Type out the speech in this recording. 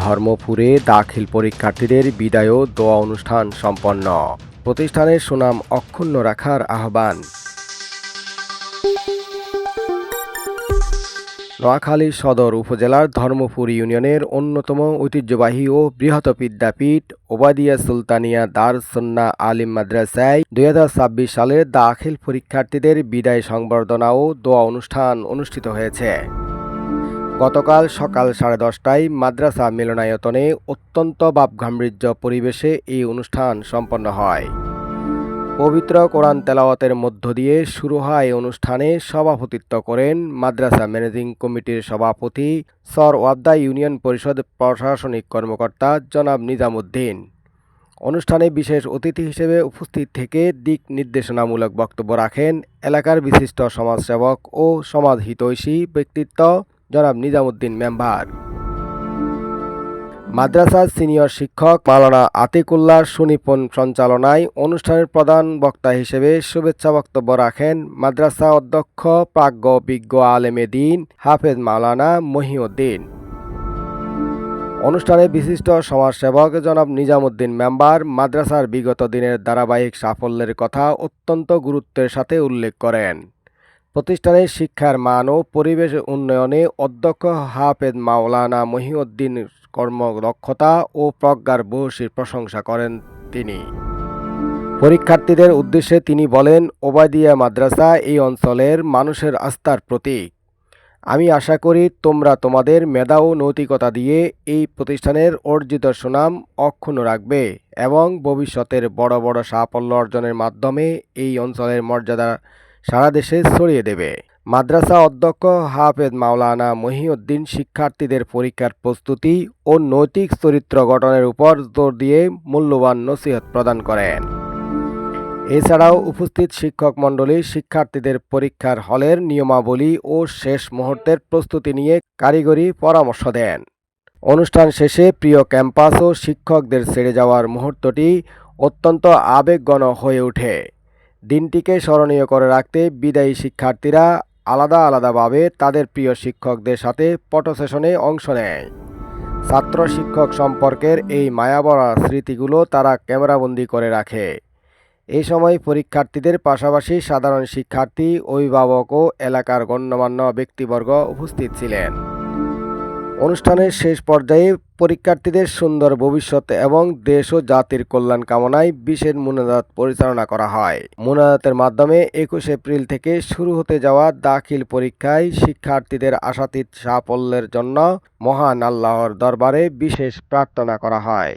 ধর্মপুরে দাখিল পরীক্ষার্থীদের বিদায় ও দোয়া অনুষ্ঠান সম্পন্ন। প্রতিষ্ঠানের সুনাম অক্ষুণ্ণ রাখার আহ্বান। নোয়াখালী সদর উপজেলার ধর্মপুর ইউনিয়নের অন্যতম ঐতিহ্যবাহী ও বৃহৎ বিদ্যাপীঠ ওবায়দিয়া সুলতানিয়া দারুস সুন্নাহ আলিম মাদ্রাসায় 2026 সালের দাখিল পরীক্ষার্থীদের বিদায় সংবর্ধনা ও দোয়া অনুষ্ঠান অনুষ্ঠিত হয়েছে। গতকাল সকাল 10:30টায় মাদ্রাসা মিলনায়তনে অত্যন্ত ভাবগাম্ভীর্য পরিবেশে এই অনুষ্ঠান সম্পন্ন হয়। পবিত্র কোরআন তেলাওয়াতের মধ্য দিয়ে শুরু হয় অনুষ্ঠানে সভাপতিত্ব করেন মাদ্রাসা ম্যানেজিং কমিটির সভাপতি সর ওয়াবদা ইউনিয়ন পরিষদ প্রশাসনিক কর্মকর্তা জনাব নিজামুদ্দিন। অনুষ্ঠানে বিশেষ অতিথি হিসেবে উপস্থিত থেকে দিক নির্দেশনামূলক বক্তব্য রাখেন এলাকার বিশিষ্ট সমাজসেবক ও সমাজ হিতৈষী ব্যক্তিত্ব জনাব নিজামুদ্দিন মেম্বার। মাদ্রাসার সিনিয়র শিক্ষক মাওলানা আতিকুল্লাহ সুনিপুণ সঞ্চালনায় অনুষ্ঠানের প্রধান বক্তা হিসেবে শুভেচ্ছা বক্তব্য রাখেন মাদ্রাসা অধ্যক্ষ প্রাজ্ঞ বিজ্ঞ আলেমে দ্বীন হাফেজ মাওলানা মহিউদ্দিন। অনুষ্ঠানে বিশিষ্ট সমাজসেবক জনাব নিজামুদ্দিন মেম্বার মাদ্রাসার বিগত দিনের ধারাবাহিক সাফল্যের কথা অত্যন্ত গুরুত্বের সাথে উল্লেখ করেন। প্রতিষ্ঠানের শিক্ষার মান ও পরিবেশ উন্নয়নে অধ্যক্ষ হাফেজ মাওলানা মহিউদ্দিনের কর্মদক্ষতা ও প্রজ্ঞার ভূয়সী প্রশংসা করেন তিনি। পরীক্ষার্থীদের উদ্দেশ্যে তিনি বলেন, ওবায়দিয়া মাদ্রাসা এই অঞ্চলের মানুষের আস্থার প্রতীক। আমি আশা করি তোমরা তোমাদের মেধা ও নৈতিকতা দিয়ে এই প্রতিষ্ঠানের অর্জিত সুনাম অক্ষুণ্ণ রাখবে এবং ভবিষ্যতের বড় বড় সাফল্য অর্জনের মাধ্যমে এই অঞ্চলের মর্যাদা সারা দেশে ছড়িয়ে দেবে। মাদ্রাসা অধ্যক্ষ হাফেজ মাওলানা মহিউদ্দিন শিক্ষার্থীদের পরীক্ষার প্রস্তুতি ও নৈতিক চরিত্র গঠনের উপর জোর দিয়ে মূল্যবান নসিহত প্রদান করেন। এছাড়াও উপস্থিত শিক্ষক মণ্ডলী শিক্ষার্থীদের পরীক্ষার হলের নিয়মাবলী ও শেষ মুহূর্তের প্রস্তুতি নিয়ে কারিগরি পরামর্শ দেন। অনুষ্ঠান শেষে প্রিয় ক্যাম্পাস ও শিক্ষকদের ছেড়ে যাওয়ার মুহূর্তটি অত্যন্ত আবেগঘন হয়ে ওঠে। দিনটিকে স্মরণীয় করে রাখতে বিদায়ী শিক্ষার্থীরা আলাদাভাবে তাদের প্রিয় শিক্ষকদের সাথে ফটো সেশনে অংশ নেয়। ছাত্র শিক্ষক সম্পর্কের এই মায়াভরা স্মৃতিগুলো তারা ক্যামেরাবন্দি করে রাখে। এই সময় পরীক্ষার্থীদের পাশাপাশি সাধারণ শিক্ষার্থী, অভিভাবক ও এলাকার গণ্যমান্য ব্যক্তিবর্গ উপস্থিত ছিলেন। অনুষ্ঠানের শেষ পর্যায়ে পরীক্ষার্থীদের সুন্দর ভবিষ্যৎ এবং দেশ ও জাতির কল্যাণ কামনায় বিশেষ মুনাজাত পরিচালনা করা হয়। মুনাজাতের মাধ্যমে 21 এপ্রিল থেকে শুরু হতে যাওয়া দাখিল পরীক্ষায় শিক্ষার্থীদের আশাতীত সাফল্যের জন্য মহান আল্লাহর দরবারে বিশেষ প্রার্থনা করা হয়।